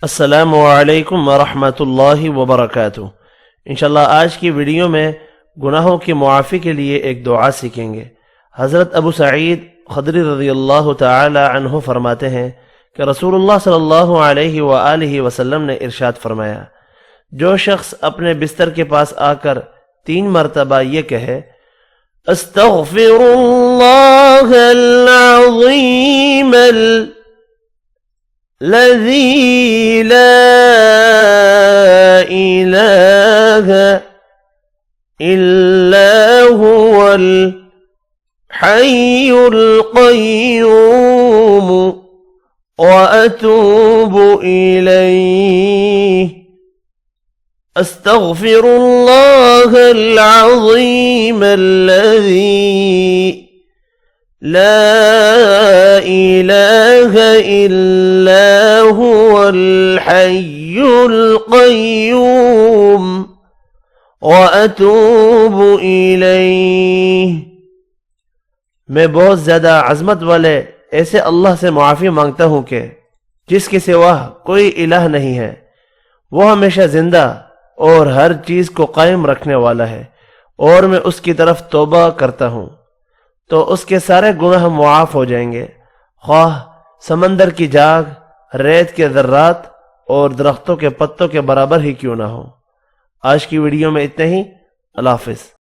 अस्सलामु अलैकुम वरहमतुल्लाहि वबरकातुहू। इंशाल्लाह आज की वीडियो में गुनाहों की मुआफ़ी के लिए एक दुआ सीखेंगे। हज़रत अबू सईद ख़दरी रज़ियल्लाहु तआला अन्हु फरमाते हैं कि रसूलुल्लाह सल्लल्लाहु अलैहि वआलिहि वसल्लम ने इरशाद फरमाया, जो शख्स अपने बिस्तर के पास आकर 3 मरतबा ये कहे, अस्तग़फिरुल्लाहल अज़ीमल लज़ी ला इलाहा इल्ला हुवल हय्युल क़य्यूम व अतूबु इलैहि, अस्तग़फिरुल्लाहल अज़ीमल लज़ी ला इलाहा इल्ला हुवल हय्युल क़य्यूम व अतूबु इलैहि। मैं बहुत ज्यादा अज़मत वाले ऐसे अल्लाह से मुआफ़ी मांगता हूँ कि जिसके सिवा कोई इलाह नहीं है, वो हमेशा जिंदा और हर चीज को कायम रखने वाला है, और मैं उसकी तरफ तौबा करता हूँ तो उसके सारे गुनाह मुआफ हो जाएंगे, ख्वाह समंदर की जाग, रेत के ज़र्रात और दरख्तों के पत्तों के बराबर ही क्यों ना हो। आज की वीडियो में इतना ही। अल्लाह हाफ़िज़।